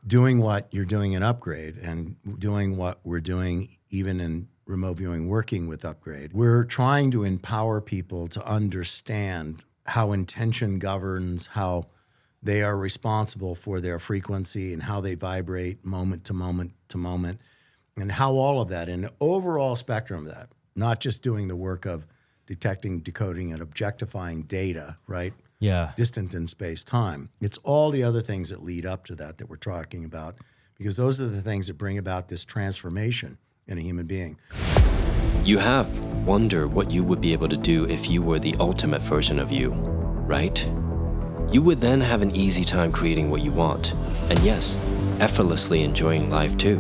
doing what you're doing in Upgrade and doing what we're doing even in remote viewing, working with Upgrade, we're trying to empower people to understand how intention governs, how they are responsible for their frequency and how they vibrate moment to moment to moment, and how all of that, in the overall spectrum of that, not just doing the work of detecting, decoding, and objectifying data, right? Yeah. Distant in space-time. It's all the other things that lead up to that we're talking about, because those are the things that bring about this transformation in a human being. You have wondered what you would be able to do if you were the ultimate version of you, right? You would then have an easy time creating what you want, and yes, effortlessly enjoying life too.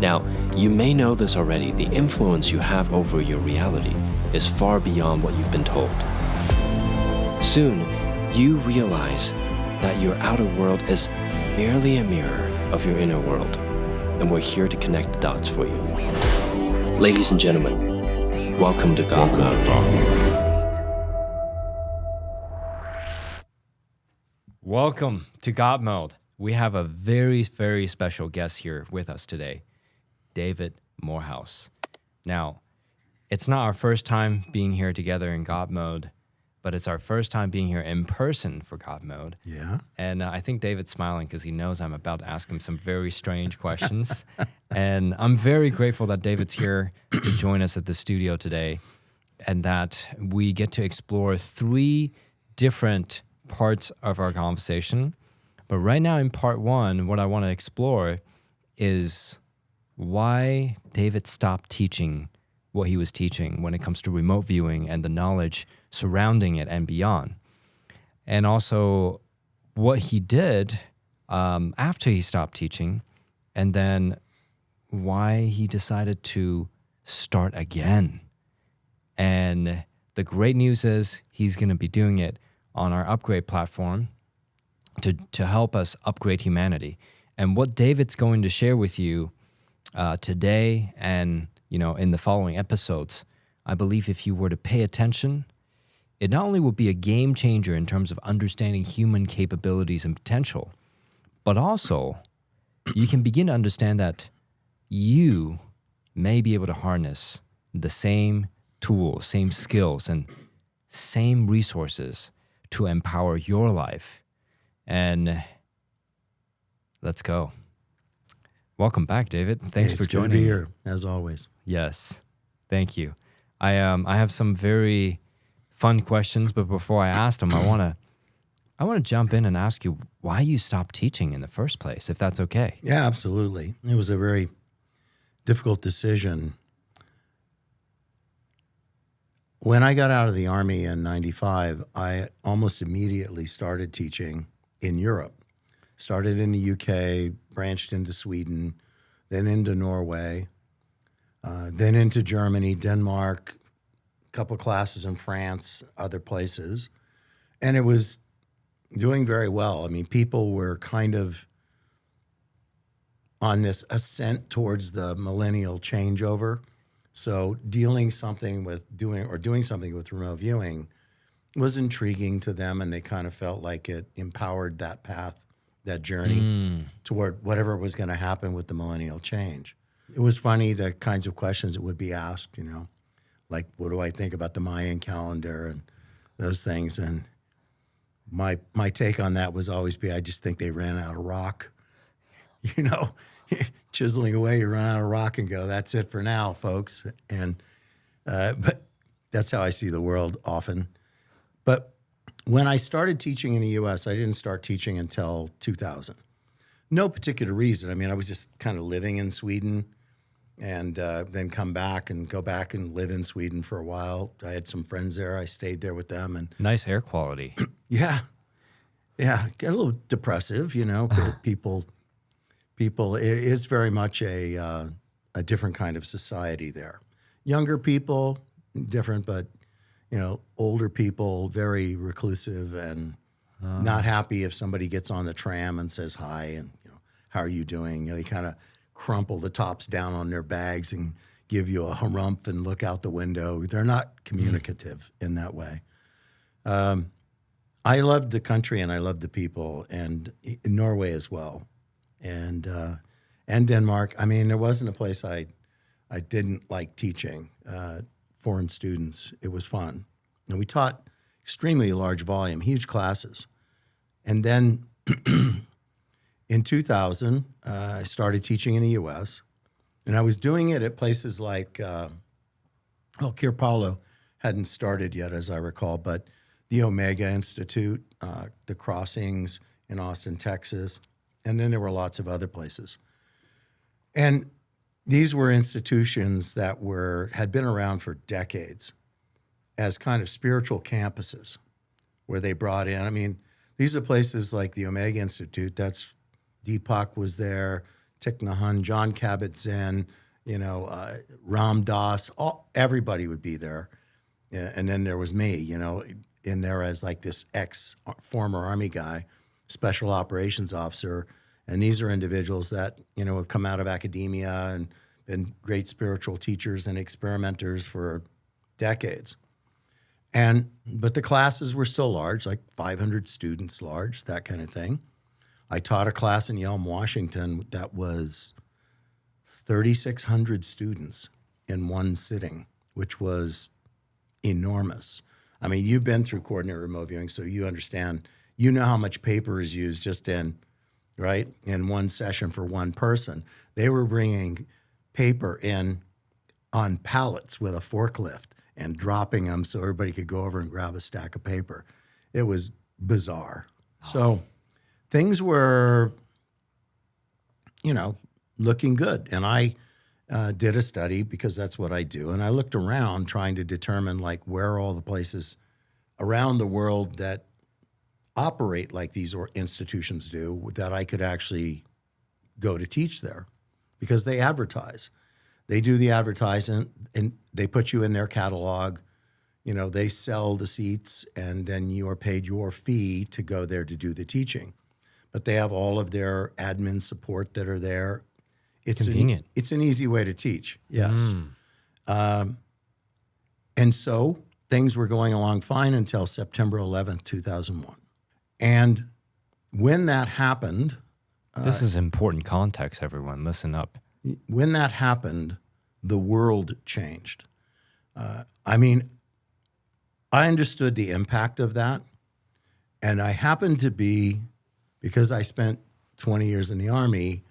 Now, you may know this already, the influence you have over your reality is far beyond what you've been told. Soon, you realize that your outer world is merely a mirror of your inner world, and we're here to connect the dots for you. Ladies and gentlemen, welcome to God Mode. Welcome to God Mode. We have a very, very special guest here with us today, David Morehouse. Now, it's not our first time being here together in God Mode, but it's our first time being here in person for God Mode. Yeah. And I think David's smiling because he knows I'm about to ask him some very strange questions. And I'm very grateful that David's here to join us at the studio today and that we get to explore 3 different parts of our conversation. But right now in part 1, what I want to explore is why David stopped teaching what he was teaching when it comes to remote viewing and the knowledge surrounding it and beyond. And also what he did after he stopped teaching, and then why he decided to start again. And the great news is he's going to be doing it on our Upgrade platform to help us upgrade humanity. And what David's going to share with you today and in the following episodes, I believe if you were to pay attention, it not only will be a game changer in terms of understanding human capabilities and potential, but also you can begin to understand that you may be able to harness the same tools, same skills, and same resources to empower your life. And let's go. Welcome back, David. Thanks for joining. It's good to be here, as always. Yes, thank you. I have some very fun questions, but before I ask them, I want to jump in and ask you why you stopped teaching in the first place, if that's okay. Yeah, absolutely. It was a very difficult decision. When I got out of the Army in 95, I almost immediately started teaching in Europe. Started in the UK, branched into Sweden, then into Norway, then into Germany, Denmark, a couple classes in France, other places. And it was doing very well. I mean, people were kind of on this ascent towards the millennial changeover. So doing something with remote viewing was intriguing to them, and they kind of felt like it empowered that path, that journey toward whatever was going to happen with the millennial change. It was funny, the kinds of questions that would be asked, like, what do I think about the Mayan calendar and those things? And my take on that was always I just think they ran out of rock. Chiseling away, you run out of rock and go, that's it for now, folks. And but that's how I see the world often. But when I started teaching in the U.S., I didn't start teaching until 2000. No particular reason. I mean, I was just kind of living in Sweden and then come back and go back and live in Sweden for a while. I had some friends there. I stayed there with them. And nice air quality. Yeah. Get a little depressive, people. It is very much a different kind of society there. Younger people, different, but older people, very reclusive and not happy if somebody gets on the tram and says hi and how are you doing? They kind of crumple the tops down on their bags and give you a harumph and look out the window. They're not communicative in that way. I loved the country and I loved the people, and in Norway as well. and Denmark. I mean, there wasn't a place I didn't like teaching foreign students. It was fun. And we taught extremely large volume, huge classes. And then in 2000, I started teaching in the U.S., and I was doing it at places like, Kier Paulo hadn't started yet, as I recall, but the Omega Institute, the Crossings in Austin, Texas, and then there were lots of other places. And these were institutions that had been around for decades as kind of spiritual campuses where they brought in, I mean, these are places like the Omega Institute, that's Deepak was there, Thich Nhat Hanh, John Kabat-Zinn, Ram Dass, everybody would be there. And then there was me, in there as like this former Army guy, special operations officer. And these are individuals that, have come out of academia and been great spiritual teachers and experimenters for decades. But the classes were still large, like 500 students large, that kind of thing. I taught a class in Yelm, Washington that was 3,600 students in one sitting, which was enormous. I mean, you've been through coordinate remote viewing, so you understand. You know how much paper is used just in one session for one person. They were bringing paper in on pallets with a forklift and dropping them so everybody could go over and grab a stack of paper. It was bizarre. So things were, looking good. And I did a study because that's what I do. And I looked around trying to determine where are all the places around the world that operate like these institutions do that I could actually go to teach there, because they advertise. They do the advertising and they put you in their catalog. They sell the seats and then you are paid your fee to go there to do the teaching. But they have all of their admin support that are there. It's convenient. It's an easy way to teach, yes. And so things were going along fine until September 11th, 2001. And when that happened... this is important context, everyone. Listen up. When that happened, the world changed. I understood the impact of that. And I happened to be, because I spent 20 years in the Army,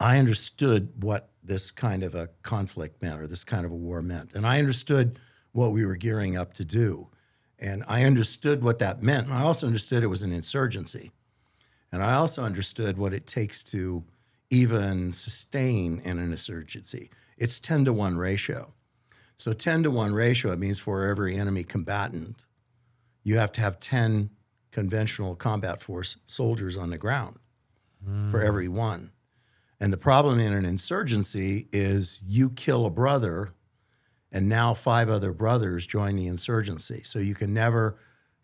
I understood what this kind of a conflict meant, or this kind of a war meant. And I understood what we were gearing up to do. And I understood what that meant. And I also understood it was an insurgency. And I also understood what it takes to even sustain in an insurgency. It's 10-to-1 ratio. So 10-to-1 ratio, it means for every enemy combatant, you have to have 10 conventional combat force soldiers on the ground for every one. And the problem in an insurgency is you kill a brother and now 5 other brothers join the insurgency. So you can never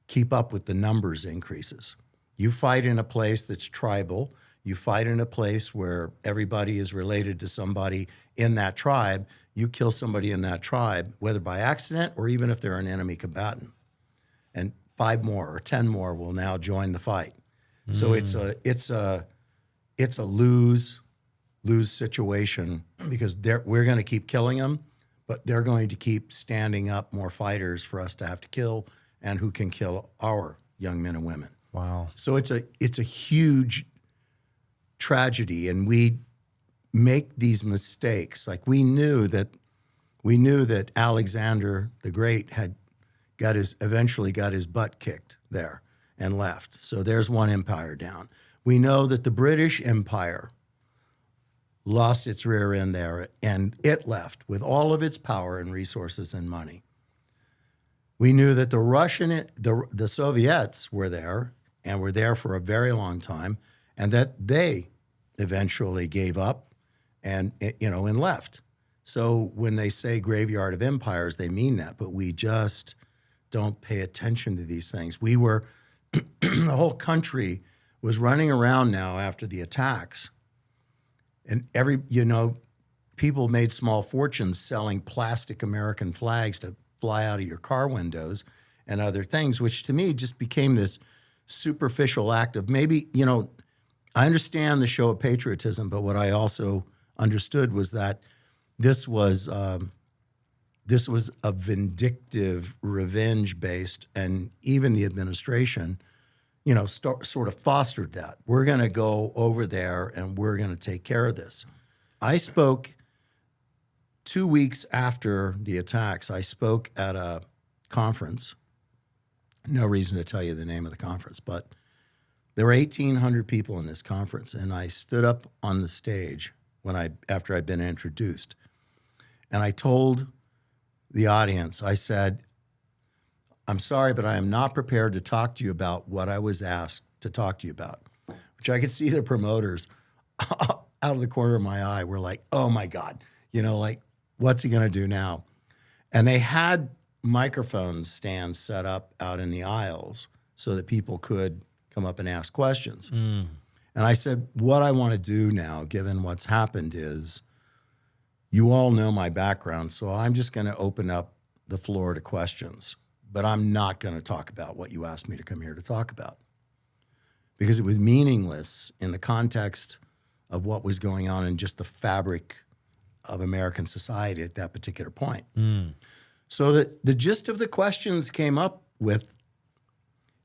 keep up with the numbers increases. You fight in a place that's tribal. You fight in a place where everybody is related to somebody in that tribe. You kill somebody in that tribe, whether by accident or even if they're an enemy combatant. And 5 more or 10 more will now join the fight. So it's a lose situation, because we're going to keep killing them, but they're going to keep standing up more fighters for us to have to kill, and who can kill our young men and women. Wow. So it's a huge tragedy, and we make these mistakes. Like we knew that Alexander the Great had eventually got his butt kicked there and left. So there's one empire down. We know that the British Empire lost its rear end there, and it left with all of its power and resources and money. We knew that the Soviets were there, and were there for a very long time, and that they eventually gave up and left. So when they say graveyard of empires, they mean that, but we just don't pay attention to these things. We were, the whole country was running around now after the attacks, and people made small fortunes selling plastic American flags to fly out of your car windows and other things, which to me just became this superficial act of maybe, I understand the show of patriotism, but what I also understood was that this was a vindictive, revenge-based, and even the administration, sort of fostered that. We're going to go over there and we're going to take care of this. I spoke 2 weeks after the attacks. I spoke at a conference. No reason to tell you the name of the conference, but there were 1,800 people in this conference, and I stood up on the stage after I'd been introduced, and I told the audience, I said, I'm sorry, but I am not prepared to talk to you about what I was asked to talk to you about, which I could see the promoters out of the corner of my eye were like, oh my God, what's he going to do now? And they had microphone stands set up out in the aisles so that people could come up and ask questions. And I said, what I want to do now, given what's happened, is you all know my background, so I'm just going to open up the floor to questions. But I'm not going to talk about what you asked me to come here to talk about, because it was meaningless in the context of what was going on in just the fabric of American society at that particular point. So the gist of the questions came up with,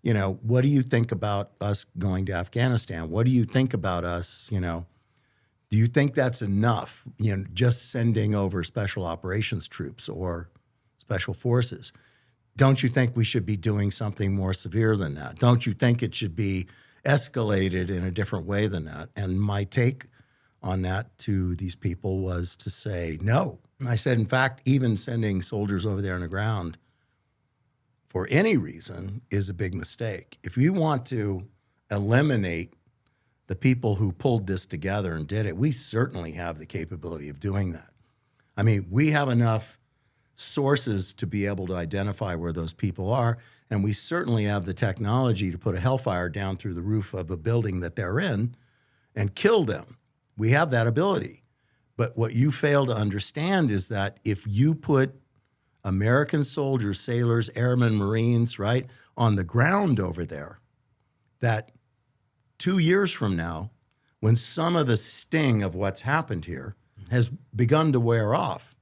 what do you think about us going to Afghanistan? What do you think about us, do you think that's enough, just sending over special operations troops or special forces? Don't you think we should be doing something more severe than that? Don't you think it should be escalated in a different way than that? And my take on that to these people was to say no. And I said, in fact, even sending soldiers over there on the ground for any reason is a big mistake. If you want to eliminate the people who pulled this together and did it, we certainly have the capability of doing that. I mean, we have enough sources to be able to identify where those people are, and we certainly have the technology to put a hellfire down through the roof of a building that they're in and kill them. We have that ability. But what you fail to understand is that if you put American soldiers, sailors, airmen, Marines, right, on the ground over there, that 2 years from now, when some of the sting of what's happened here has begun to wear off,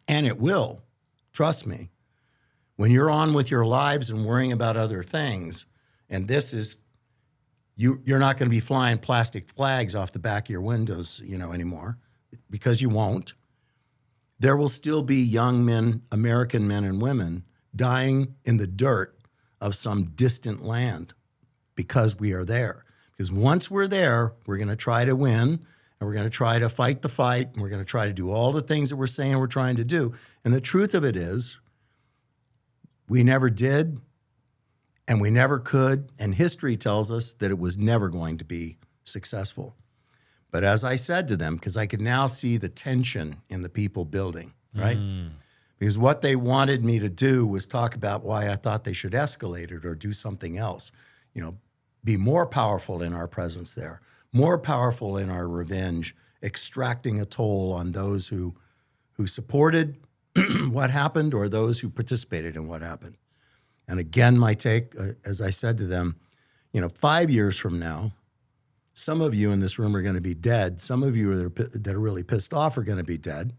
and it will, trust me, when you're on with your lives and worrying about other things, and this is, you're not going to be flying plastic flags off the back of your windows, anymore, because you won't. There will still be young men, American men and women, dying in the dirt of some distant land because we are there. Because once we're there, we're going to try to win, and we're going to try to fight the fight, and we're going to try to do all the things that we're saying we're trying to do. And the truth of it is, we never did, and we never could, and history tells us that it was never going to be successful. But as I said to them, because I could now see the tension in the people building, right? Because what they wanted me to do was talk about why I thought they should escalate it or do something else, be more powerful in our presence there, more powerful in our revenge, extracting a toll on those who supported what happened or those who participated in what happened. And again, my take, as I said to them, 5 years from now, some of you in this room are going to be dead. Some of you that are really pissed off are going to be dead.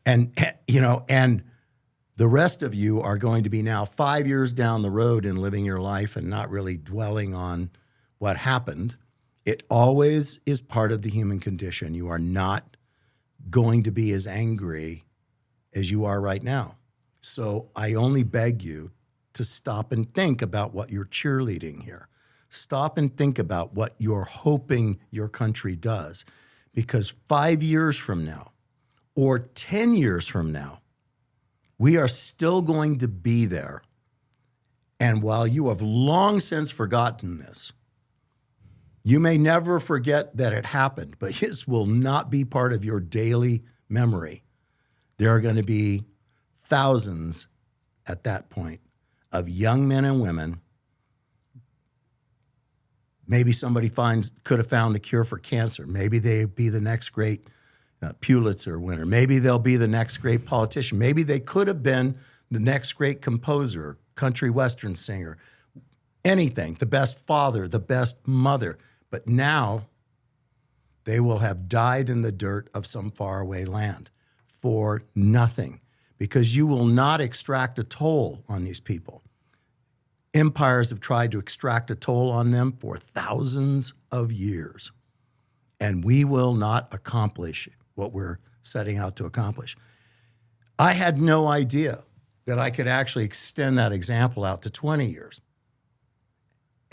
And the rest of you are going to be now 5 years down the road and living your life and not really dwelling on what happened. It always is part of the human condition. You are not going to be as angry as you are right now. So I only beg you to stop and think about what you're cheerleading here. Stop and think about what you're hoping your country does. Because 5 years from now, or 10 years from now, we are still going to be there. And while you have long since forgotten this, you may never forget that it happened, but this will not be part of your daily memory. There are going to be thousands at that point of young men and women. Maybe somebody could have found the cure for cancer. Maybe they'd be the next great Pulitzer winner. Maybe they'll be the next great politician. Maybe they could have been the next great composer, country western singer, anything, the best father, the best mother. But now they will have died in the dirt of some faraway land for nothing, because you will not extract a toll on these people. Empires have tried to extract a toll on them for thousands of years, and we will not accomplish what we're setting out to accomplish. I had no idea that I could actually extend that example out to 20 years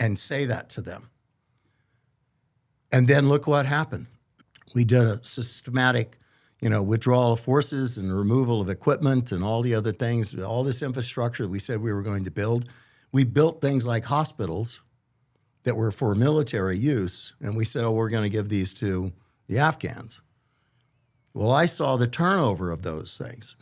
and say that to them. And then look what happened. We did a systematic, withdrawal of forces and removal of equipment and all the other things, all this infrastructure that we said we were going to build. We built things like hospitals that were for military use, and we said, we're going to give these to the Afghans. Well, I saw the turnover of those things.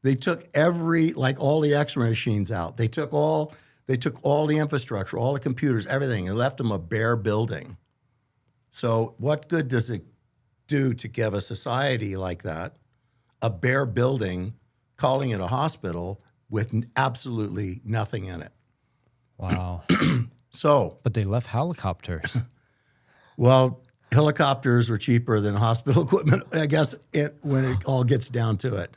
They took all the X-ray machines out. They took all the infrastructure, all the computers, everything, and left them a bare building. So what good does it do to give a society like that a bare building, calling it a hospital with absolutely nothing in it? Wow. But they left helicopters. Well, helicopters were cheaper than hospital equipment, I guess, when it all gets down to it.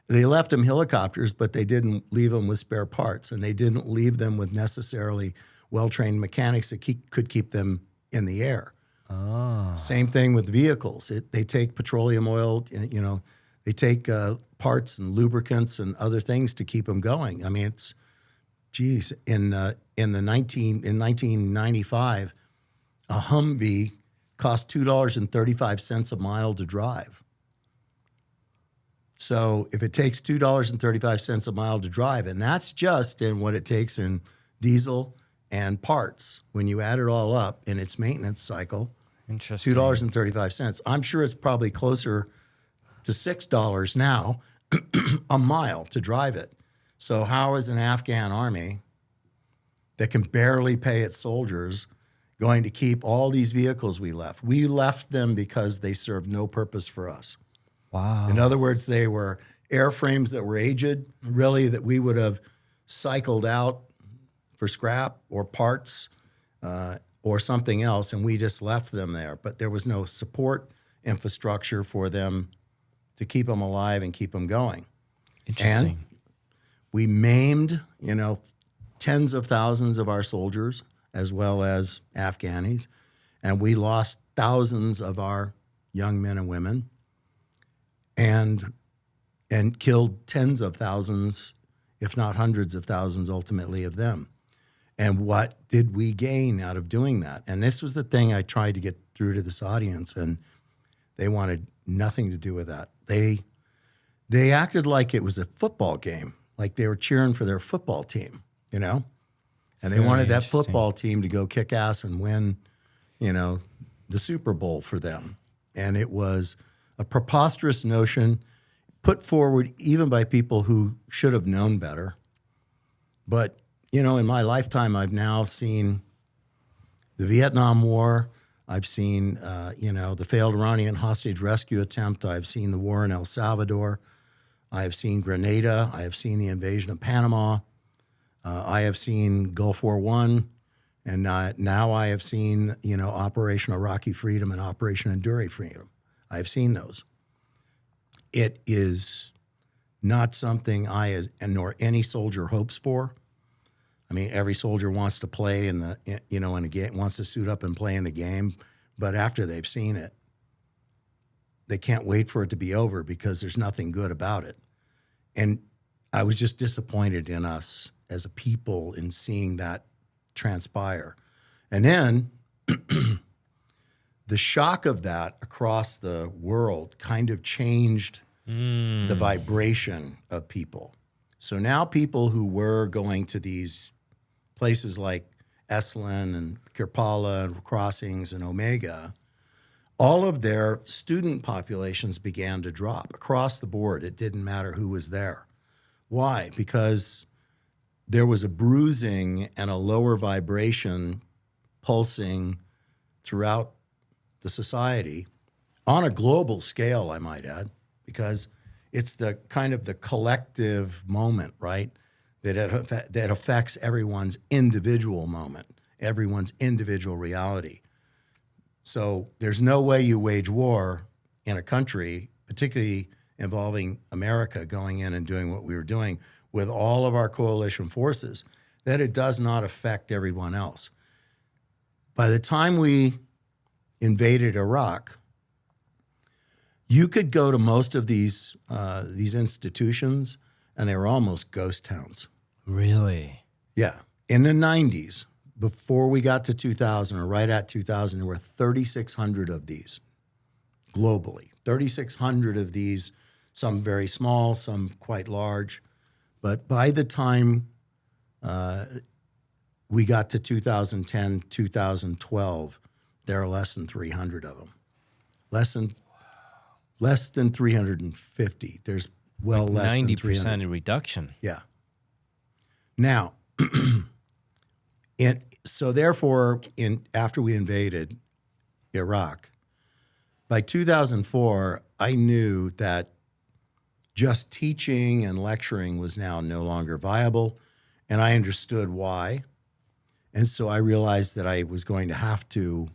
They left them helicopters, but they didn't leave them with spare parts, and they didn't leave them with necessarily well-trained mechanics that could keep them in the air. Oh. Same thing with vehicles. They take petroleum oil, they take parts and lubricants and other things to keep them going. I mean, in 1995, a Humvee cost $2.35 a mile to drive. So if it takes $2.35 a mile to drive, and that's just in what it takes in diesel and parts, when you add it all up in its maintenance cycle, interesting. $2.35. I'm sure it's probably closer to $6 now a mile to drive it. So how is an Afghan army that can barely pay its soldiers going to keep all these vehicles we left? We left them because they served no purpose for us. Wow. In other words, they were airframes that were aged, really, that we would have cycled out for scrap or parts or something else, and we just left them there. But there was no support infrastructure for them to keep them alive and keep them going. Interesting. And we maimed, tens of thousands of our soldiers as well as Afghanis, and we lost thousands of our young men and women, and killed tens of thousands, if not hundreds of thousands, ultimately, of them. And what did we gain out of doing that? And this was the thing I tried to get through to this audience, and they wanted nothing to do with that. They acted like it was a football game, like they were cheering for their football team, And they wanted that football team to go kick ass and win, the Super Bowl for them. And it was a preposterous notion put forward even by people who should have known better. But, in my lifetime, I've now seen the Vietnam War. I've seen, the failed Iranian hostage rescue attempt. I've seen the war in El Salvador. I have seen Grenada. I have seen the invasion of Panama. I have seen Gulf War I, and now I have seen, Operation Iraqi Freedom and Operation Enduring Freedom. I have seen those. It is not something nor any soldier hopes for. I mean, every soldier wants to play in a game, wants to suit up and play in the game, but after they've seen it, they can't wait for it to be over because there's nothing good about it. And I was just disappointed in us as a people in seeing that transpire. And then the shock of that across the world kind of changed the vibration of people. So now people who were going to these places like Esalen and Kirpala and Crossings and Omega, all of their student populations began to drop across the board. It didn't matter who was there. Why? Because there was a bruising and a lower vibration pulsing throughout the society on a global scale, I might add, because it's the kind of the collective moment, right? That affects everyone's individual moment, everyone's individual reality. So there's no way you wage war in a country, particularly involving America going in and doing what we were doing with all of our coalition forces, that it does not affect everyone else. By the time we invaded Iraq, you could go to most of these institutions, and they were almost ghost towns. Really? Yeah. In the 90s, before we got to 2000, or right at 2000, there were 3,600 of these globally. 3,600 of these, some very small, some quite large. But by the time we got to 2010, 2012, there are less than 300 of them. Less than 350. There's well Like less than 300. 90% reduction. Yeah. Now, so therefore, after we invaded Iraq, by 2004, I knew that just teaching and lecturing was now no longer viable, and I understood why. And so I realized that I was going to have to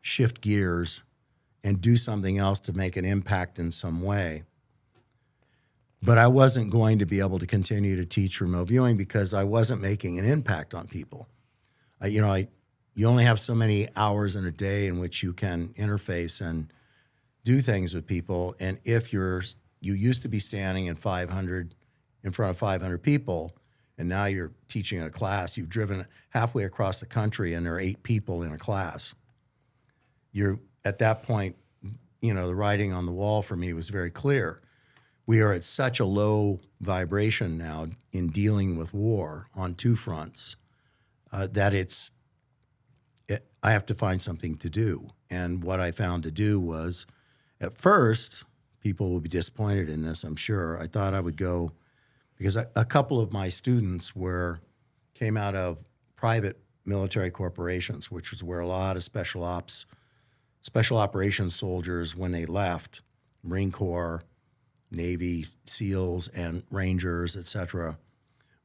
shift gears and do something else to make an impact in some way. But I wasn't going to be able to continue to teach remote viewing because I wasn't making an impact on people. You only have so many hours in a day in which you can interface and do things with people. And if you used to be standing in front of 500 people, and now you're teaching a class, you've driven halfway across the country and there are 8 people in a class. You're at that point, the writing on the wall for me was very clear. We are at such a low vibration now in dealing with war on 2 fronts that I have to find something to do. And what I found to do was, at first, people will be disappointed in this, I'm sure. I thought I would go, because a couple of my students came out of private military corporations, which was where a lot of special operations soldiers, when they left, Marine Corps, Navy, SEALs, and Rangers, et cetera,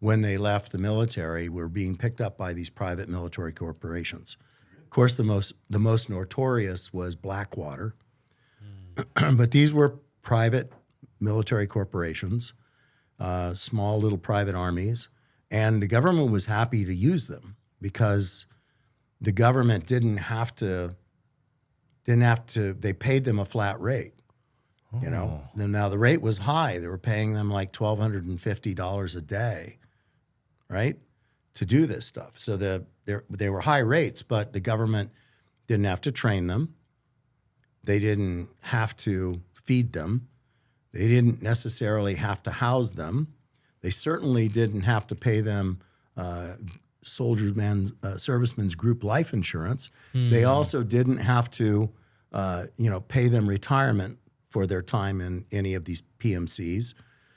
when they left the military, were being picked up by these private military corporations. Of course, the most notorious was Blackwater, but these were private military corporations, small little private armies, and the government was happy to use them because the government didn't have to, they paid them a flat rate. Now the rate was high. They were paying them like $1,250 a day, right, to do this stuff. So they were high rates, but the government didn't have to train them. They didn't have to feed them. They didn't necessarily have to house them. They certainly didn't have to pay them servicemen's group life insurance. They also didn't have to, pay them retirement for their time in any of these PMCs.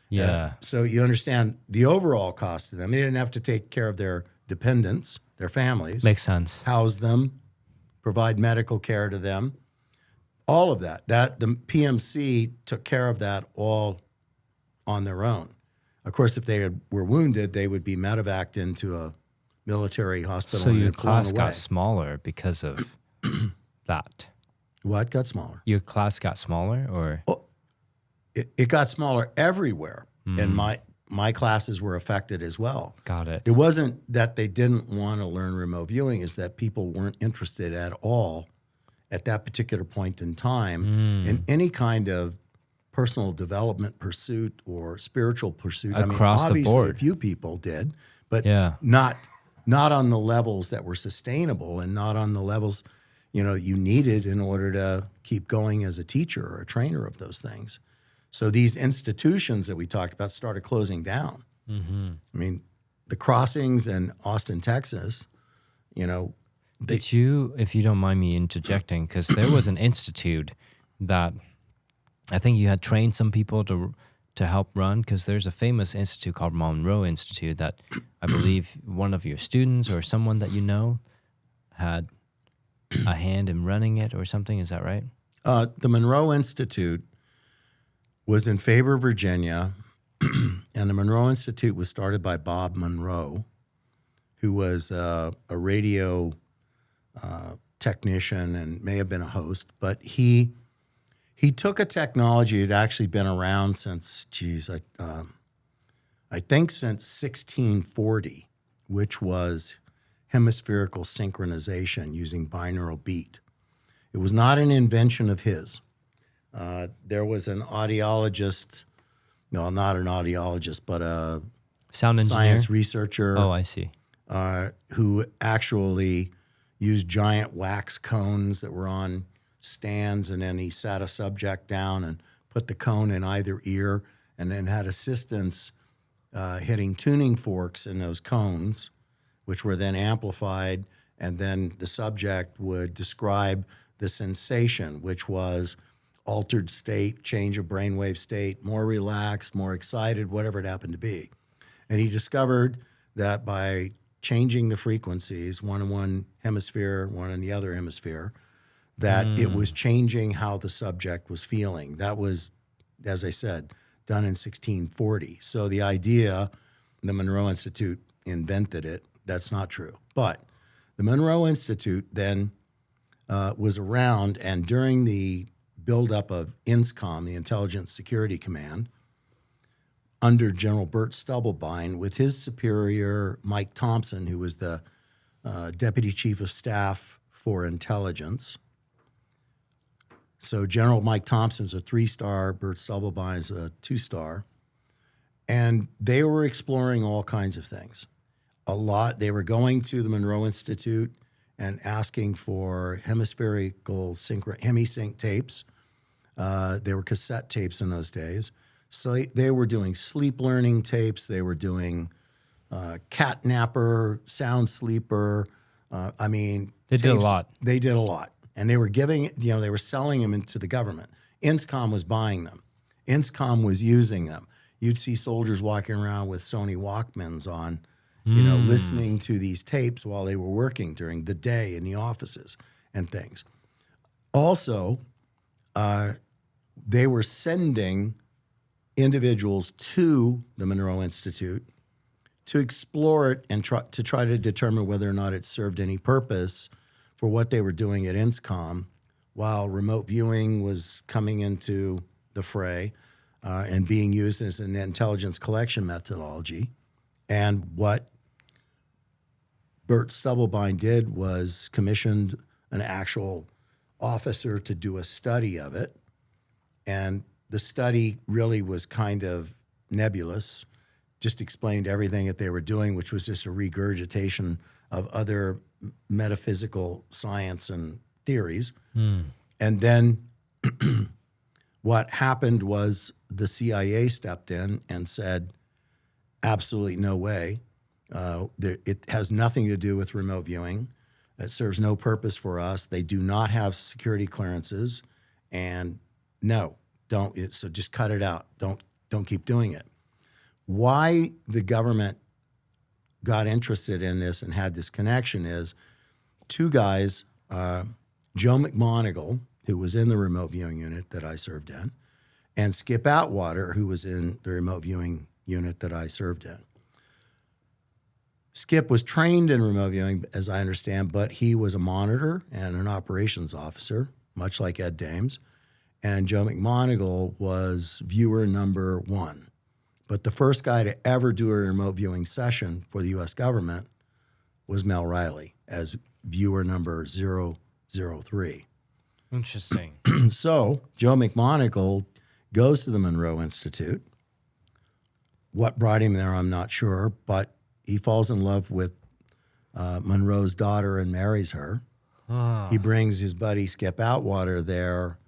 Yeah. So you understand the overall cost to them. They didn't have to take care of their dependents, their families. Makes sense. House them, provide medical care to them, all of that. The PMC took care of that all on their own. Of course, if they were wounded, they would be medevaced into a military hospital. So and your flown class away. got smaller because of that. What got smaller? Your class got smaller, or? It got smaller everywhere, and my classes were affected as well. Got it. It wasn't that they didn't want to learn remote viewing, it's that people weren't interested at all at that particular point in time in any kind of personal development pursuit or spiritual pursuit. Across the obviously board. a few people did, but Yeah. not on the levels that were sustainable and not on the levels you needed in order to keep going as a teacher or a trainer of those things. So these institutions that we talked about started closing down. The crossings in Austin, Texas, Did you, if you don't mind me interjecting, because there was an institute that I think you had trained some people to help run, because there's a famous institute called Monroe Institute that I believe one of your students or someone that you know had a hand in running it or something. Is that right? The Monroe Institute was in Faber, Virginia, and the Monroe Institute was started by Bob Monroe, who was a radio technician and may have been a host, but he took a technology that had actually been around since, I think since 1640, which was hemispherical synchronization using binaural beat. It was not an invention of his. There was an audiologist, no, not an audiologist, but a Sound engineer? science researcher. Oh, I see. Who actually used giant wax cones that were on stands, and then he sat a subject down and put the cone in either ear, and then had assistants hitting tuning forks in those cones, which were then amplified, and then the subject would describe the sensation, which was altered state, change of brainwave state, more relaxed, more excited, whatever it happened to be. And he discovered that by changing the frequencies, one in one hemisphere, one in the other hemisphere, that it was changing how the subject was feeling. That was, as I said, done in 1640. So the idea, the Monroe Institute invented it. That's not true. But the Monroe Institute then was around, and during the buildup of INSCOM, the Intelligence Security Command, under General Burt Stubblebine, with his superior, Mike Thompson, who was the Deputy Chief of Staff for Intelligence. So General Mike Thompson's a 3-star, Burt Stubblebine's a 2-star. And they were exploring all kinds of things. A lot. They were going to the Monroe Institute and asking for hemispherical hemisync tapes. They were cassette tapes in those days. So they were doing sleep learning tapes. They were doing cat napper, sound sleeper. They did a lot. They did a lot. And they were they were selling them into the government. INSCOM was buying them. INSCOM was using them. You'd see soldiers walking around with Sony Walkmans on, listening to these tapes while they were working during the day in the offices and things. Also, they were sending individuals to the Monroe Institute to explore it and try to determine whether or not it served any purpose for what they were doing at INSCOM, while remote viewing was coming into the fray and being used as an intelligence collection methodology. And what Burt Stubblebine did was commissioned an actual officer to do a study of it. And the study really was kind of nebulous, just explained everything that they were doing, which was just a regurgitation of other metaphysical science and theories. And then what happened was the CIA stepped in and said, absolutely no way. It has nothing to do with remote viewing. It serves no purpose for us. They do not have security clearances. And no, don't. So just cut it out. Don't keep doing it. Why the government got interested in this and had this connection is two guys, Joe McMonigal, who was in the remote viewing unit that I served in, and Skip Atwater, who was in the remote viewing unit that I served in. Skip was trained in remote viewing, as I understand, but he was a monitor and an operations officer, much like Ed Dames. And Joe McMonigal was viewer number 1. But the first guy to ever do a remote viewing session for the U.S. government was Mel Riley as viewer number 003. Interesting. So Joe McMonigal goes to the Monroe Institute. What brought him there, I'm not sure, but he falls in love with Monroe's daughter and marries her. He brings his buddy Skip Atwater there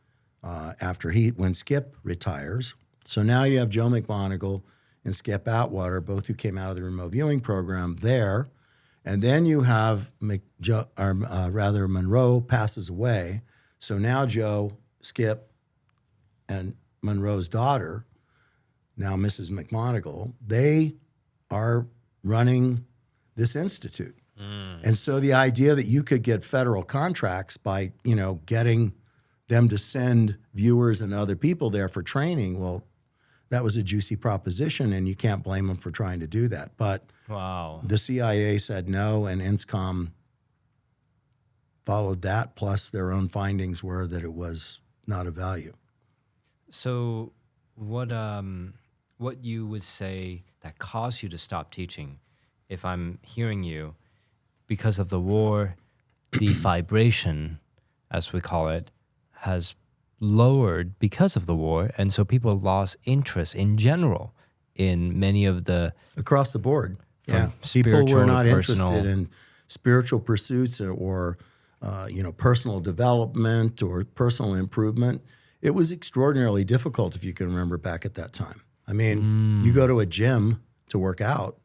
when Skip retires. So now you have Joe McMonigal and Skip Atwater, both who came out of the remote viewing program there. And then you have Monroe passes away. So now Joe, Skip, and Monroe's daughter, now Mrs. McMonigal, they are running this institute. And so the idea that you could get federal contracts by, getting them to send viewers and other people there for training, well, that was a juicy proposition, and you can't blame them for trying to do that. But wow, the CIA said no, and INSCOM followed that, plus their own findings were that it was not of value. So what you would say that caused you to stop teaching, if I'm hearing you, because of the war, the vibration, as we call it, has lowered because of the war, and so people lost interest in general in many of the Across the board, from people were spiritual not to personal. interested in spiritual pursuits or personal development or personal improvement. It was extraordinarily difficult, if you can remember back at that time. I mean, you go to a gym to work out,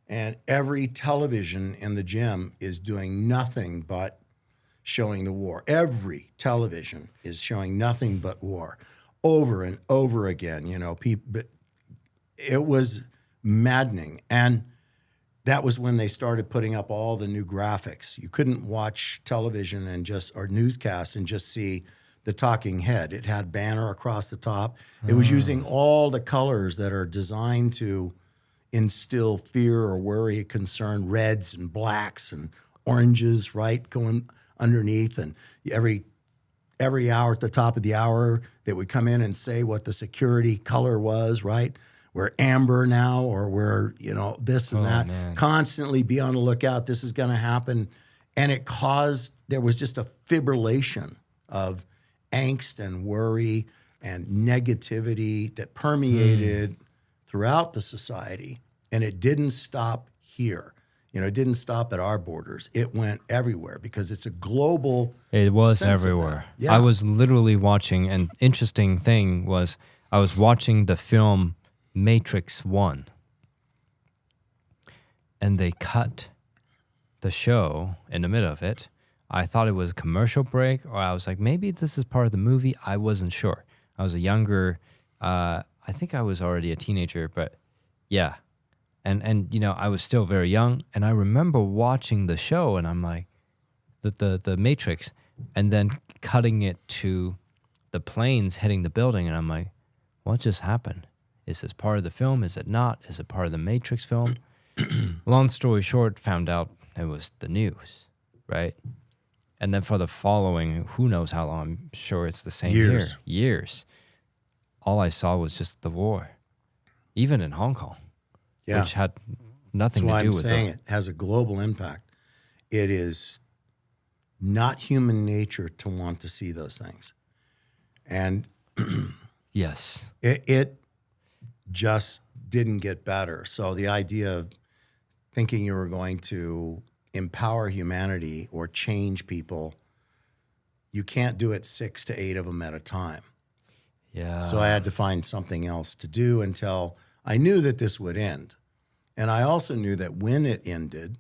and every television in the gym is doing nothing but showing the war. Every television is showing nothing but war over and over again. It was maddening. And that was when they started putting up all the new graphics. You couldn't watch television or newscast and just see the talking head. It had banner across the top. It was using all the colors that are designed to instill fear or worry, concern, reds and blacks and oranges, right, going underneath. And every hour at the top of the hour, they would come in and say what the security color was, right? We're amber now, or we're, this and that. Man. Constantly be on the lookout. This is going to happen. And there was just a fibrillation of angst and worry and negativity that permeated throughout the society. And it didn't stop here. It didn't stop at our borders. It went everywhere because it's a global It was sense of everywhere. that. Yeah. I was literally watching, and interesting thing was I was watching the film Matrix 1, and they cut the show in the middle of it. I thought it was a commercial break, or I was like, maybe this is part of the movie. I wasn't sure. I was a younger, I think I was already a teenager, but yeah. And I was still very young, and I remember watching the show, and I'm like, the Matrix, and then cutting it to the planes hitting the building, and I'm like, what just happened? Is this part of the film? Is it not? Is it part of the Matrix film? Long story short, found out it was the news, right? And then for the following, who knows how long, I'm sure it's the same years. All I saw was just the war, even in Hong Kong. Yeah. Which had nothing That's why to do I'm with saying it. it has a global impact. It is not human nature to want to see those things. And Yes. it just didn't get better. So the idea of thinking you were going to empower humanity or change people, you can't do it 6 to 8 of them at a time. Yeah. So I had to find something else to do until I knew that this would end. And I also knew that when it ended,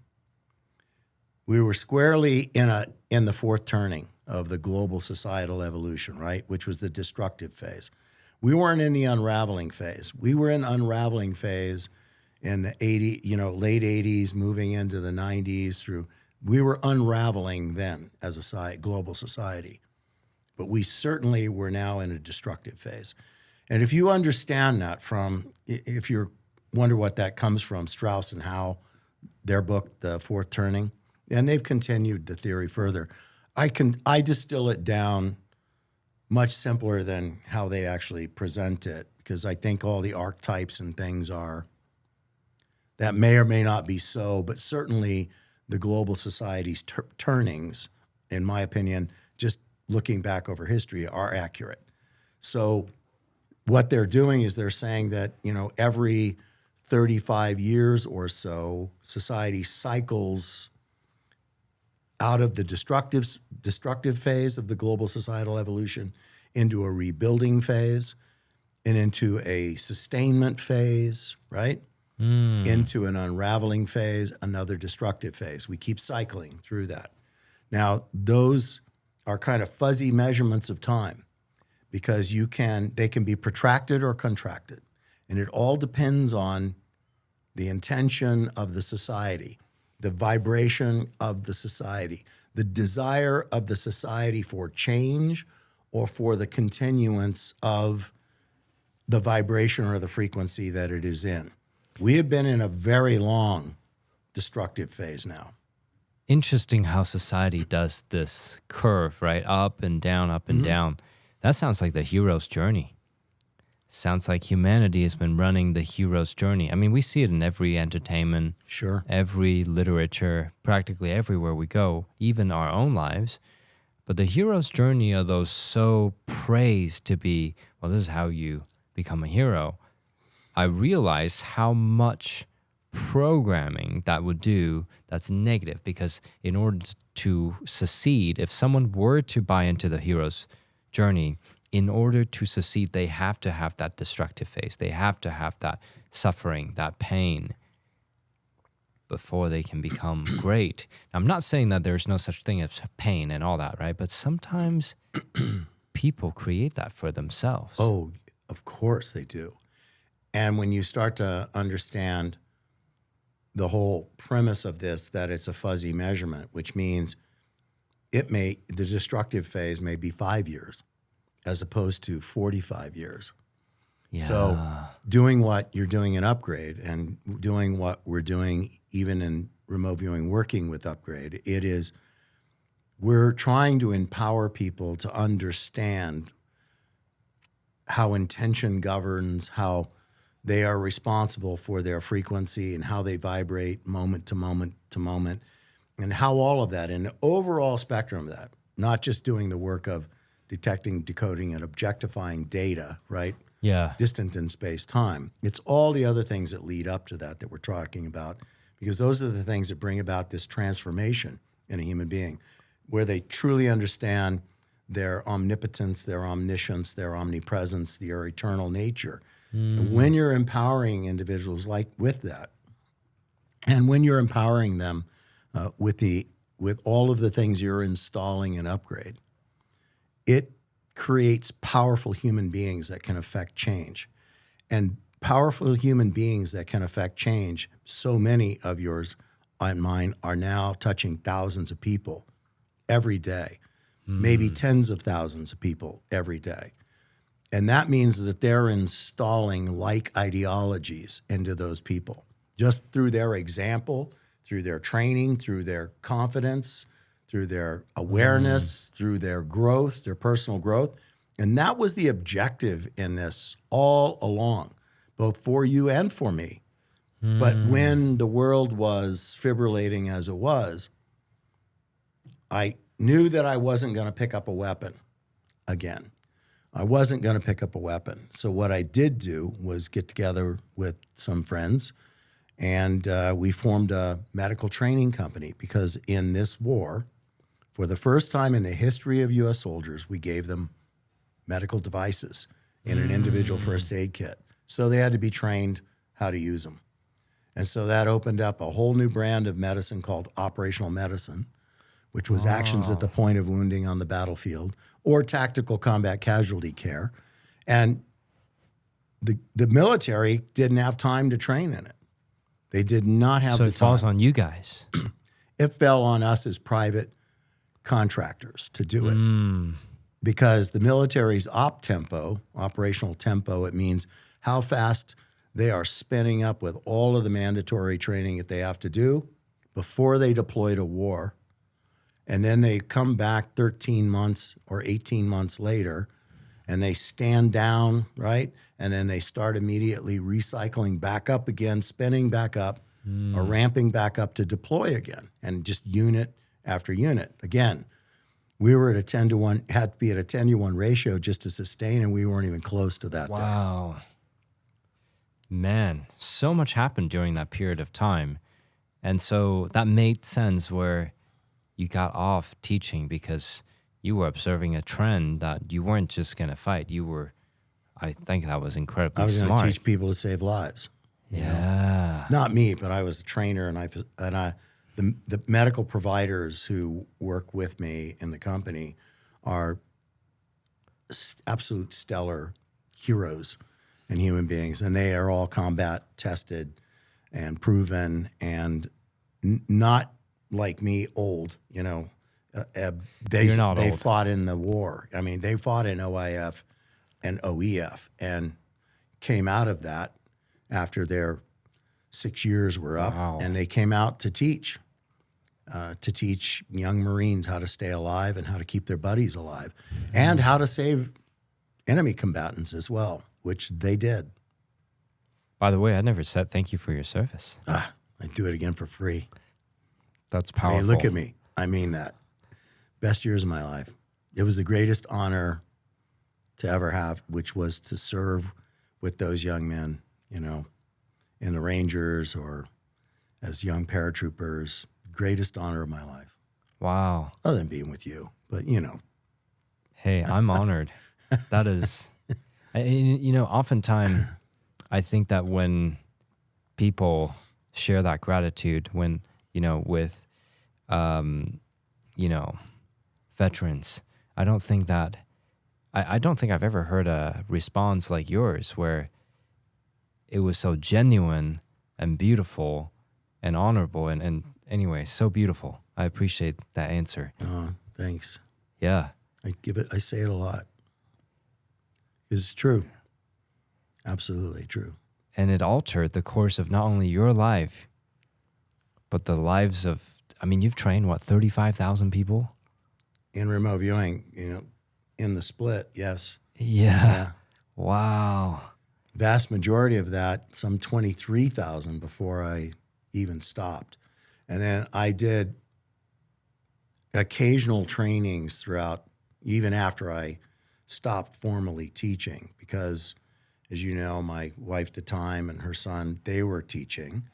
we were squarely in the fourth turning of the global societal evolution, right? Which was the destructive phase. We weren't in the unraveling phase. We were in unraveling phase in the late 80s, moving into the 90s we were unraveling then as a global society. But we certainly were now in a destructive phase. And if you understand that if you wonder what that comes from, Strauss and Howe, their book, The Fourth Turning, and they've continued the theory further. I distill it down much simpler than how they actually present it, because I think all the archetypes and things that may or may not be so, but certainly the global society's turnings, in my opinion, just looking back over history, are accurate. So what they're doing is they're saying that, every 35 years or so, society cycles out of the destructive phase of the global societal evolution into a rebuilding phase and into a sustainment phase, right? Into an unraveling phase, another destructive phase. We keep cycling through that. Now, those are kind of fuzzy measurements of time because they can be protracted or contracted. And it all depends on the intention of the society, the vibration of the society, the desire of the society for change or for the continuance of the vibration or the frequency that it is in. We have been in a very long destructive phase now. interesting how society does this curve, right? Up and down, up and down. That sounds like the hero's journey. Sounds like humanity has been running the hero's journey. I mean, we see it in every entertainment, Sure. every literature, practically everywhere we go, even our own lives. But the hero's journey are those so praised to be, well, this is how you become a hero. I realize how much programming that would do that's negative, because in order to succeed, if someone were to buy into the hero's journey, in order to succeed, they have to have that destructive phase. They have to have that suffering, that pain, before they can become great. Now, I'm not saying that there's no such thing as pain and all that, right? But sometimes people create that for themselves. Oh, of course they do. And when you start to understand the whole premise of this, that it's a fuzzy measurement, which means the destructive phase may be 5 years as opposed to 45 years. Yeah. So doing what you're doing in Upgrade and doing what we're doing even in remote viewing, working with Upgrade, we're trying to empower people to understand how intention governs, how they are responsible for their frequency and how they vibrate moment to moment to moment, and how all of that, and the overall spectrum of that, not just doing the work of detecting, decoding, and objectifying data, right? Yeah. Distant in space-time. It's all the other things that lead up to that we're talking about, because those are the things that bring about this transformation in a human being, where they truly understand their omnipotence, their omniscience, their omnipresence, their eternal nature. And when you're empowering individuals with that, and when you're empowering them with all of the things you're installing in Upgrade, it creates powerful human beings that can affect change. And powerful human beings that can affect change, so many of yours and mine are now touching thousands of people every day, maybe tens of thousands of people every day. And that means that they're installing like ideologies into those people, just through their example, through their training, through their confidence, through their awareness, through their growth, their personal growth. And that was the objective in this all along, both for you and for me. But when the world was fibrillating as it was, I knew that I wasn't going to pick up a weapon again. I wasn't going to pick up a weapon. So what I did do was get together with some friends, and we formed a medical training company, because in this war, for the first time in the history of U.S. soldiers, we gave them medical devices in an individual first aid kit. So they had to be trained how to use them. And so that opened up a whole new brand of medicine called operational medicine, which was actions at the point of wounding on the battlefield, or tactical combat casualty care. And the military didn't have time to train in it. They did not have the time. So it falls on you guys. It fell on us as private contractors to do it. Because the military's operational tempo, it means how fast they are spinning up with all of the mandatory training that they have to do before they deploy to war. And then they come back 13 months or 18 months later, and they stand down, right? And then they start immediately recycling back up again, spinning back up, or ramping back up to deploy again, and just unit after unit. Again, we were at a 10-to-1, had to be at a 10-to-1 ratio just to sustain, and we weren't even close to that. Wow. Man, so much happened during that period of time. And so that made sense where you got off teaching, because you were observing a trend that you weren't just going to fight. You were, I think that was incredibly I was going smart. to teach people to save lives. You know? Not me, but I was a trainer, and the medical providers who work with me in the company are absolute stellar heroes and human beings, and they are all combat tested and proven, and not like me, old. You know, they old. fought in the war. I mean, they fought in OIF and OEF and came out of that after their 6 years were up, and they came out to teach. to teach young Marines how to stay alive and how to keep their buddies alive, and how to save enemy combatants as well, which they did. By the way, I never said thank you for your service. I'd do it again for free. That's I powerful. mean, look at me. I mean that. Best years of my life. It was the greatest honor to ever have, which was to serve with those young men, you know, in the Rangers or as young paratroopers. Greatest honor of my life. Wow. Other than being with you, but you know. Hey, I'm honored. That is, you know, oftentimes I think that when people share that gratitude, when, you know, with, you know, veterans, I don't think I've ever heard a response like yours where it was so genuine and beautiful and honorable and anyway, so beautiful. I appreciate that answer. Oh, thanks. Yeah. I say it a lot. It's true. Absolutely true. And it altered the course of not only your life, but the lives of, I mean, you've trained, what, 35,000 people? In remote viewing, you know, in the split, yes. Yeah. Wow. Vast majority of that, some 23,000 before I even stopped. And then I did occasional trainings throughout, even after I stopped formally teaching, because as you know, my wife at the time and her son, they were teaching,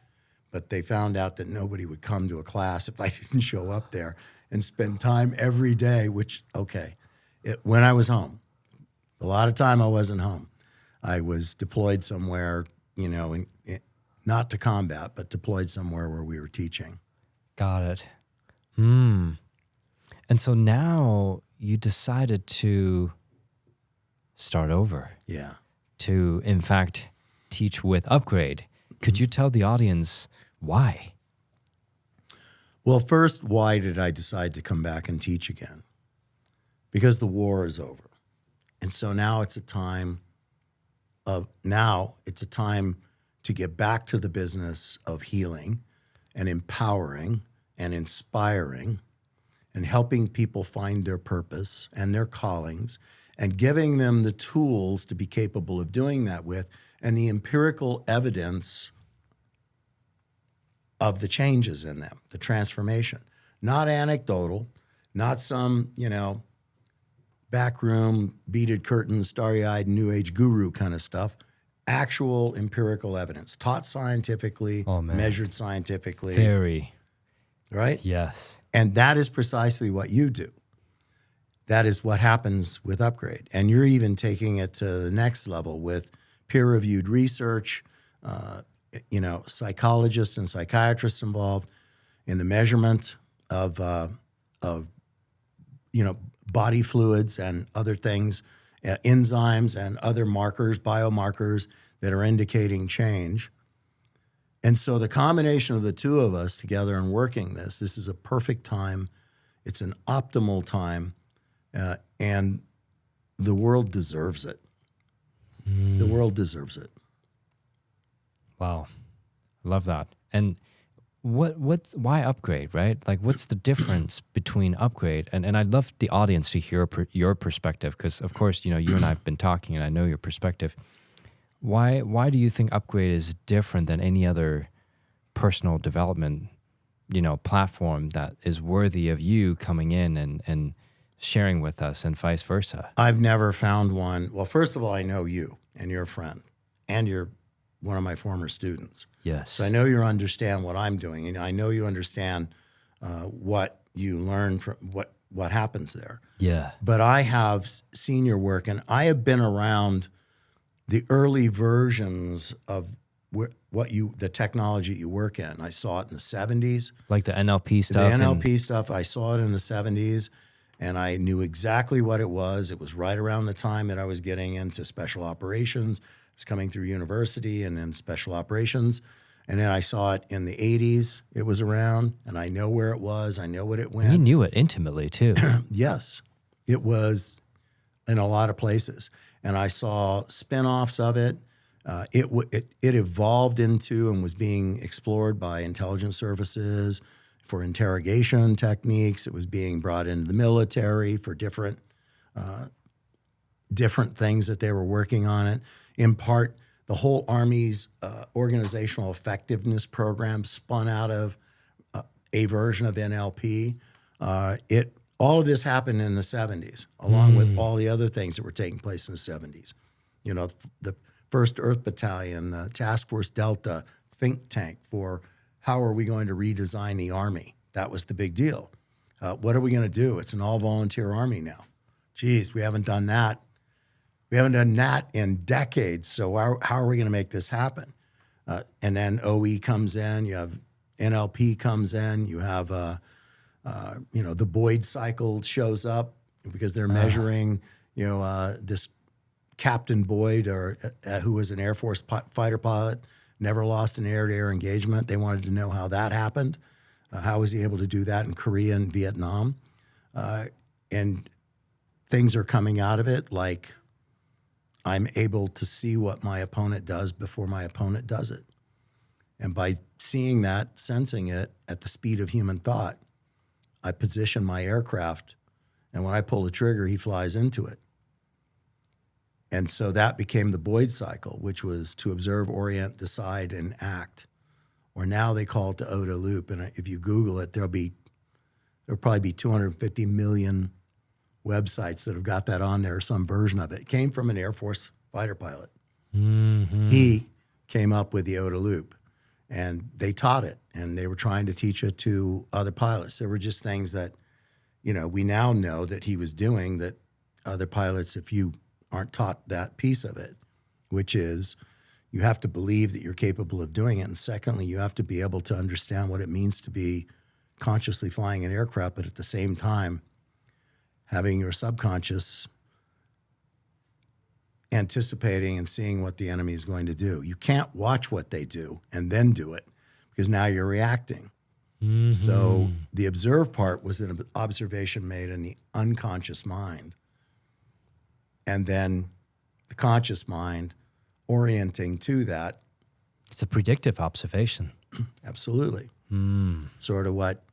but they found out that nobody would come to a class if I didn't show up there and spend time every day, which, okay, when I was home. A lot of time I wasn't home. I was deployed somewhere, you know, not to combat, but deployed somewhere where we were teaching. Got it. And so now you decided to start over. Yeah. To, in fact, teach with Upgrade. Could you tell the audience why? Well, first, why did I decide to come back and teach again? Because the war is over. And so now it's a time to get back to the business of healing and empowering and inspiring and helping people find their purpose and their callings and giving them the tools to be capable of doing that with and the empirical evidence of the changes in them, the transformation. Not anecdotal, not some, you know, backroom, beaded curtains, starry-eyed, new age guru kind of stuff. Actual empirical evidence, taught scientifically, measured scientifically. Very. Right? Yes. And that is precisely what you do. That is what happens with Upgrade. And you're even taking it to the next level with peer-reviewed research, you know, psychologists and psychiatrists involved in the measurement of you know, body fluids and other things, enzymes and other markers, biomarkers that are indicating change. And so the combination of the two of us together and working this is a perfect time. It's an optimal time, and the world deserves it. The world deserves it. Wow. Love that. And why Upgrade, right? Like, what's the difference between Upgrade? And I'd love the audience to hear your perspective, because, of course, you know, you and I have been talking, and I know your perspective. Why do you think Upgrade is different than any other personal development, you know, platform that is worthy of you coming in and sharing with us, and vice versa? I've never found one. Well, first of all, I know you, and you're a friend, and you're one of my former students. Yes. So I know you understand what I'm doing, and I know you understand what you learn from what happens there. Yeah. But I have seen your work, and I have been around the early versions of the technology you work in. I saw it in the 70s. Like the NLP stuff? The NLP stuff, I saw it in the 70s, and I knew exactly what it was. It was right around the time that I was getting into special operations. I was coming through university and then special operations. And then I saw it in the 80s. It was around, and I know where it was. I know what it went. You knew it intimately, too. Yes. It was in a lot of places. And I saw spin-offs of it. It evolved into and was being explored by intelligence services, for interrogation techniques. It was being brought into the military for different things that they were working on it. In part, the whole Army's organizational effectiveness program spun out of a version of NLP. All of this happened in the 70s, along with all the other things that were taking place in the 70s. You know, the 1st Earth Battalion, Task Force Delta, think tank for how are we going to redesign the Army? That was the big deal. What are we going to do? It's an all-volunteer Army now. Geez, we haven't done that. We haven't done that in decades, so how are we going to make this happen? And then OE comes in, you have NLP comes in, you have, the Boyd cycle shows up because they're measuring, this Captain Boyd, who was an Air Force fighter pilot, never lost an air-to-air engagement. They wanted to know how that happened. How was he able to do that in Korea and Vietnam? And things are coming out of it like I'm able to see what my opponent does before my opponent does it. And by seeing that, sensing it at the speed of human thought, I position my aircraft, and when I pull the trigger, he flies into it. And so that became the Boyd cycle, which was to observe, orient, decide, and act. Or now they call it the OTA loop. And if you Google it, there'll probably be 250 million websites that have got that on there, some version of it. It came from an Air Force fighter pilot. Mm-hmm. He came up with the OTA loop, and they taught it, and they were trying to teach it to other pilots. There were just things that, we now know that he was doing that other pilots, if you aren't taught that piece of it, which is you have to believe that you're capable of doing it. And secondly, you have to be able to understand what it means to be consciously flying an aircraft, but at the same time, having your subconscious anticipating and seeing what the enemy is going to do. You can't watch what they do and then do it because now you're reacting. Mm-hmm. So the observe part was an observation made in the unconscious mind. And then the conscious mind orienting to that. It's a predictive observation. Absolutely. Sort of what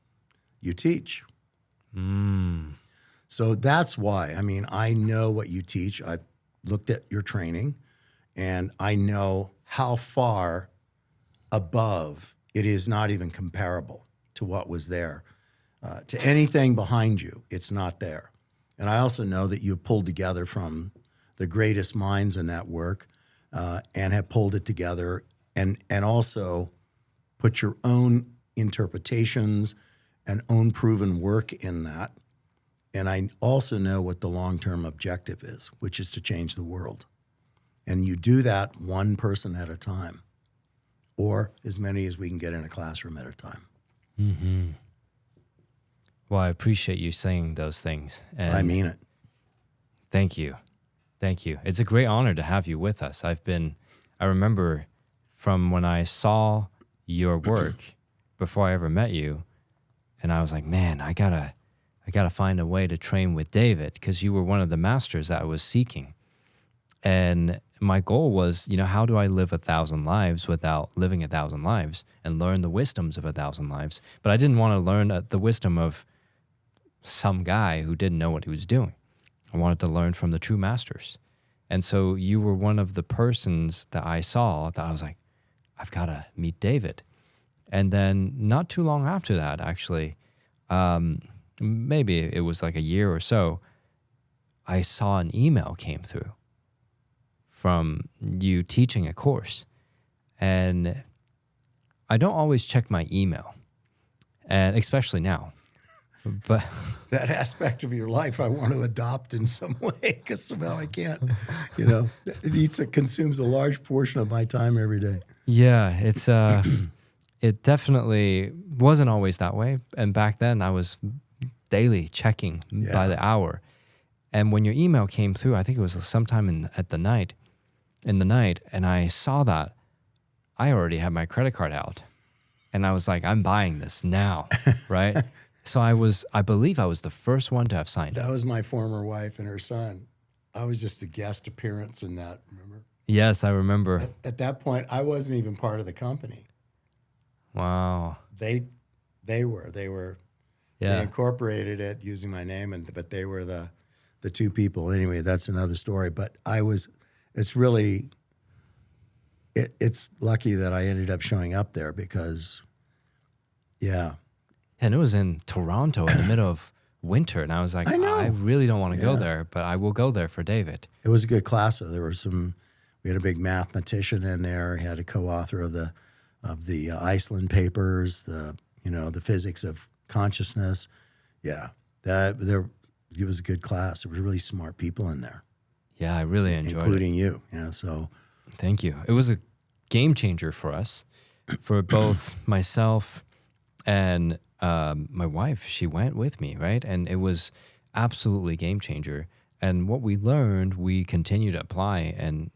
you teach. So that's why, I know what you teach. I've looked at your training, and I know how far above it is not even comparable to what was there. To anything behind you, it's not there. And I also know that you pulled together from the greatest minds in that work and have pulled it together and also put your own interpretations and own proven work in that. And I also know what the long-term objective is, which is to change the world. And you do that one person at a time, or as many as we can get in a classroom at a time. Mm-hmm. Well, I appreciate you saying those things. And I mean it. Thank you. Thank you. It's a great honor to have you with us. I remember from when I saw your work before I ever met you, and I was like, man, I gotta find a way to train with David because you were one of the masters that I was seeking. And my goal was, how do I live 1,000 lives without living 1,000 lives and learn the wisdoms of 1,000 lives? But I didn't want to learn the wisdom of some guy who didn't know what he was doing. I wanted to learn from the true masters. And so you were one of the persons that I saw that I was like, I've got to meet David. And then not too long after that, actually, maybe it was like a year or so, I saw an email came through from you teaching a course. And I don't always check my email, and especially now. But that aspect of your life I want to adopt in some way because somehow I can't, it consumes a large portion of my time every day. Yeah, it's it definitely wasn't always that way. And back then I was daily checking by the hour. And when your email came through, I think it was sometime in the night, and I saw that, I already had my credit card out. And I was like, I'm buying this now, right? So I believe I was the first one to have signed it. That was my former wife and her son. I was just a guest appearance in that, remember? Yes, I remember. At that point, I wasn't even part of the company. Wow. They They incorporated it using my name, but they were the two people. Anyway, that's another story. But it's really, it's lucky that I ended up showing up there because, yeah. And it was in Toronto in the middle of winter. And I was like, I really don't want to go there, but I will go there for David. It was a good class. So there were we had a big mathematician in there. He had a co-author of the Iceland papers, the physics of consciousness. Yeah, it was a good class. There were really smart people in there. Yeah, I really enjoyed it. Including you. Yeah, so. Thank you. It was a game changer for us, for both myself and my wife. She went with me, right? And it was absolutely game changer. And what we learned, we continue to apply. And,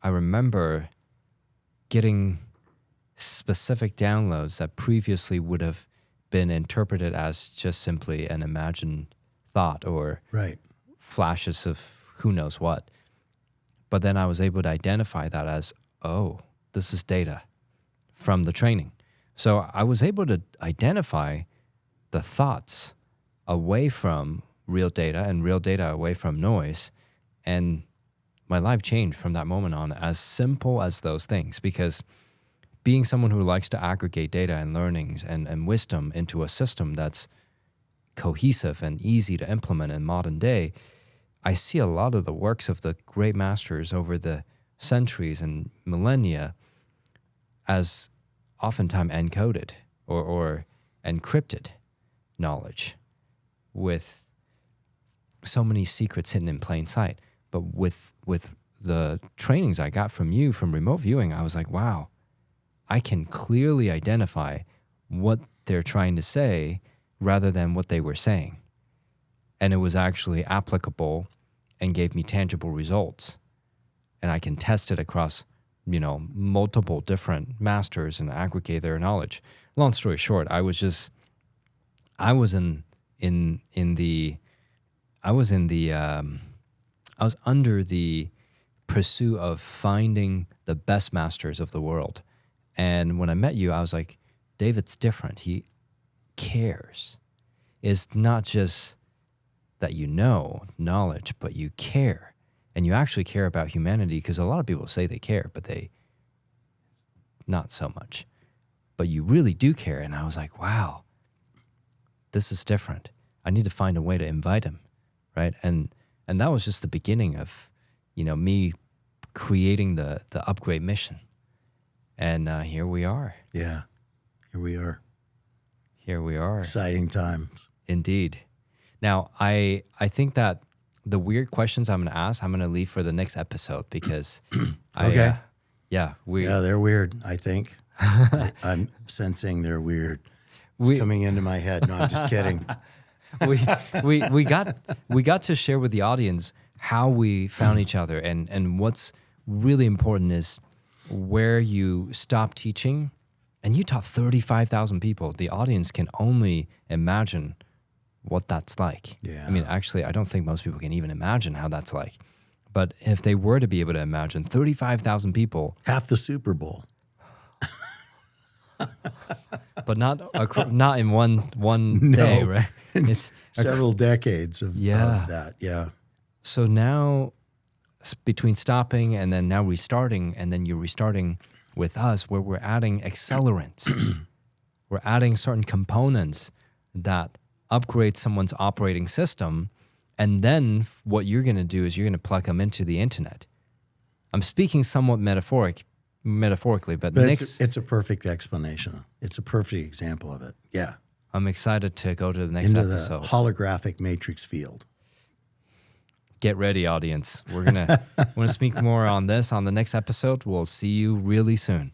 I remember getting specific downloads that previously would have been interpreted as just simply an imagined thought or flashes of who knows what. But then I was able to identify that as, this is data from the training. So I was able to identify the thoughts away from real data and real data away from noise. And my life changed from that moment on, as simple as those things, because being someone who likes to aggregate data and learnings and wisdom into a system that's cohesive and easy to implement in modern day, I see a lot of the works of the great masters over the centuries and millennia as oftentimes encoded or encrypted knowledge with so many secrets hidden in plain sight. But with the trainings I got from you from remote viewing, I was like, wow, I can clearly identify what they're trying to say rather than what they were saying. And it was actually applicable and gave me tangible results. And I can test it across, multiple different masters and aggregate their knowledge. Long story short, I was under the pursuit of finding the best masters of the world. And when I met you, I was like, David's different. He cares. It's not just that you know knowledge, but you care. And you actually care about humanity, because a lot of people say they care, but they not so much. But you really do care. And I was like, wow, this is different. I need to find a way to invite him, right? And that was just the beginning of, me creating the upgrade mission. And here we are. Yeah, here we are. Here we are. Exciting times. Indeed. Now, I think that the weird questions I'm going to ask, I'm going to leave for the next episode, because okay. Yeah, they're weird, I think. I'm sensing they're weird. It's coming into my head. No, I'm just kidding. we got to share with the audience how we found each other, and what's really important is where you stopped teaching and you taught 35,000 people. The audience can only imagine what that's like. Yeah. I mean, actually, I don't think most people can even imagine how that's like. But if they were to be able to imagine 35,000 people, half the Super Bowl. but not in one day, right? It's several decades of that. Yeah. So now, between stopping and then now restarting, and then you're restarting with us, where we're adding accelerants, we're adding certain components that upgrade someone's operating system, and then what you're going to do is you're going to plug them into the internet. I'm speaking somewhat metaphorically, but it's a perfect explanation. It's a perfect example of it. Yeah. I'm excited to go to the next episode. Into the holographic matrix field. Get ready, audience. We're gonna speak more on this on the next episode. We'll see you really soon.